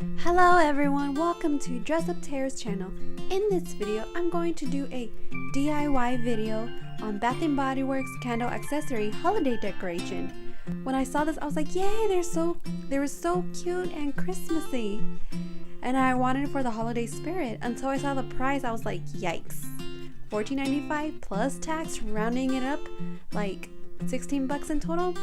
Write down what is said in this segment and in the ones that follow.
Hello everyone, welcome to Dress Up Tara's channel. In this video, I'm going to do a DIY video on Bath & Body Works candle accessory holiday decoration. When I saw this, I was like, yay, they were so cute and Christmassy. And I wanted it for the holiday spirit until I saw the price. I was like, yikes. $14.95 plus tax, rounding it up like 16 bucks in total.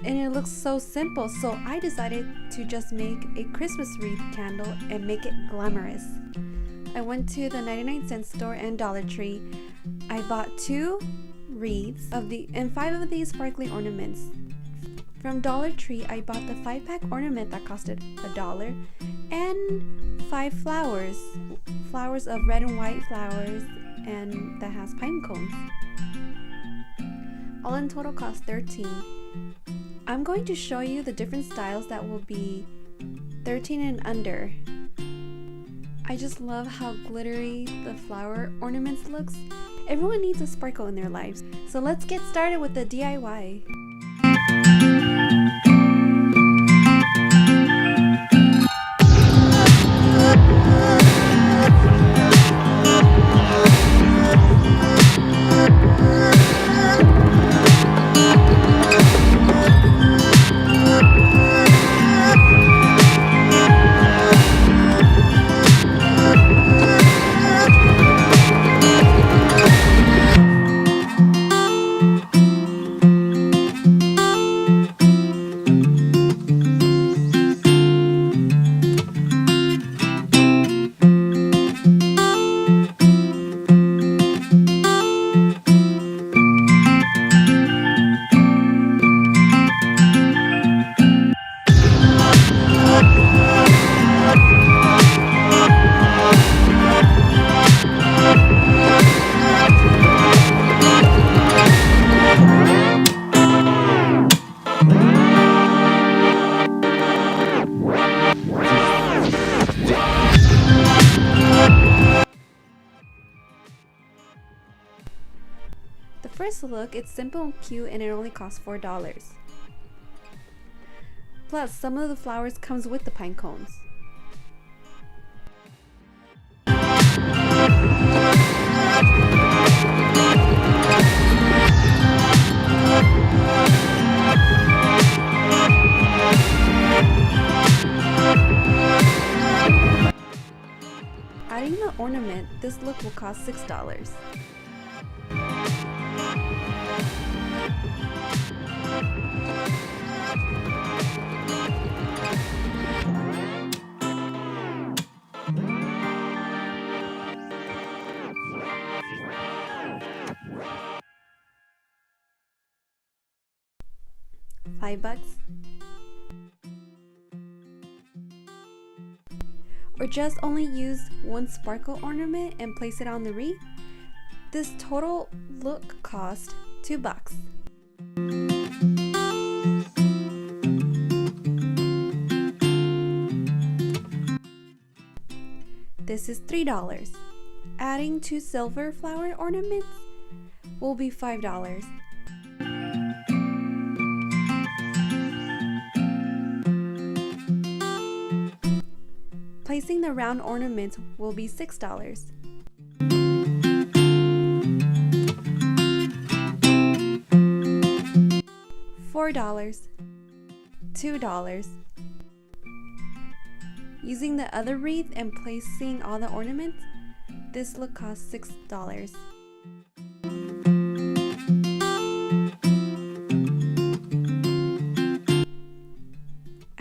And it looks so simple, so I decided to just make a Christmas wreath candle and make it glamorous. I went to the 99-cent store and Dollar Tree. I bought 2 wreaths and 5 of these sparkly ornaments. From Dollar Tree, I bought the 5-pack ornament that costed $1 and 5 flowers of red and white flowers, and that has pine cones. All in total cost $13. I'm going to show you the different styles that will be $13 and under. I just love how glittery the flower ornaments looks. Everyone needs a sparkle in their lives. So let's get started with the DIY. The first look, it's simple and cute and it only costs $4. Plus, some of the flowers comes with the pine cones. Adding the ornament, this look will cost $6. $5. Or just only use one sparkle ornament and place it on the wreath. This total look cost $2. This is $3. Adding 2 silver flower ornaments will be $5. Placing the round ornaments will be $6. $4. $2. Using the other wreath and placing all the ornaments, this look costs $6.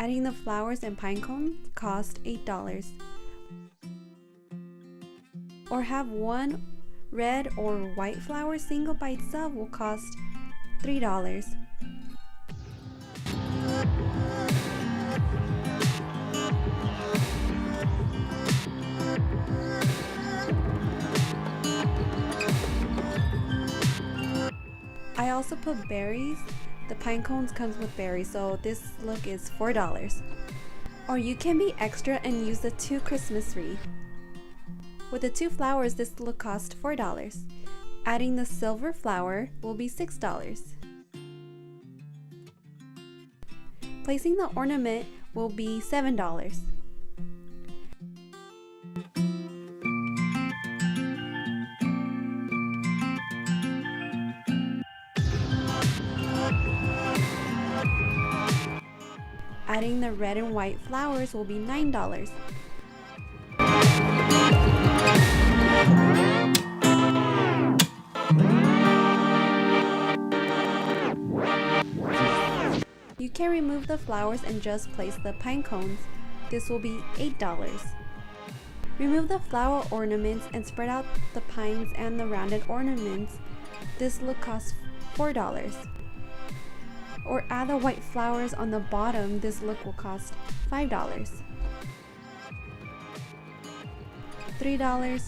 Adding the flowers and pine cones cost $8. Or have one red or white flower single by itself will cost $3. I also put berries. The pine cones comes with berries, so this look is $4. Or you can be extra and use the 2 Christmas wreaths. With the 2 flowers, this look costs $4. Adding the silver flower will be $6. Placing the ornament will be $7. adding the red and white flowers will be $9. You can remove the flowers and just place the pine cones. This will be $8. Remove the flower ornaments and spread out the pines and the rounded ornaments. This look costs $4. Or add the white flowers on the bottom. This look will cost $5. $3.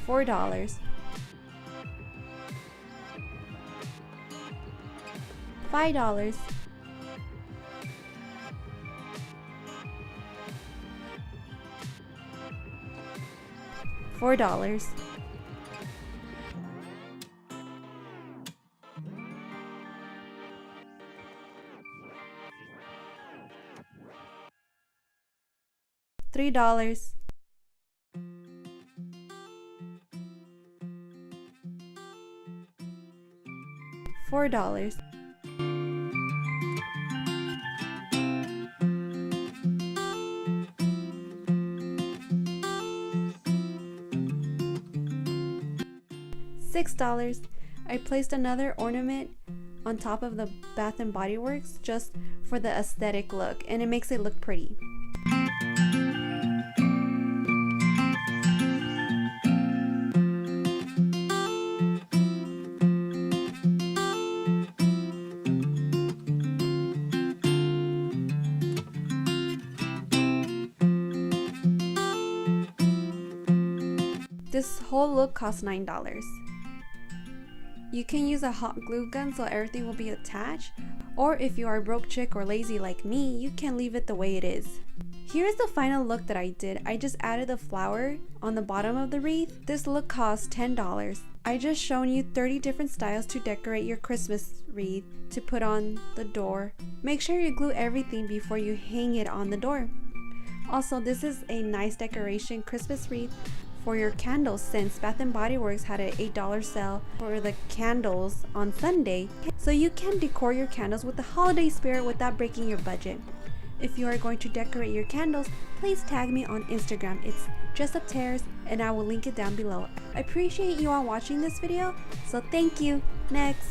$4. $5. $4. $3. $4. $6. I placed another ornament on top of the Bath and Body Works just for the aesthetic look, and it makes it look pretty. This whole look costs $9. You can use a hot glue gun so everything will be attached, or if you are a broke chick or lazy like me, you can leave it the way it is. Here's the final look that I did. I just added the flower on the bottom of the wreath. This look costs $10. I just shown you 30 different styles to decorate your Christmas wreath to put on the door. Make sure you glue everything before you hang it on the door. Also, this is a nice decoration Christmas wreath for your candles, since Bath and Body Works had an $8 sale for the candles on Sunday, so you can decor your candles with the holiday spirit without breaking your budget. If you are going to decorate your candles, please tag me on Instagram. It's DressUpTears, and I will link it down below. I appreciate you all watching this video, so thank you. Next.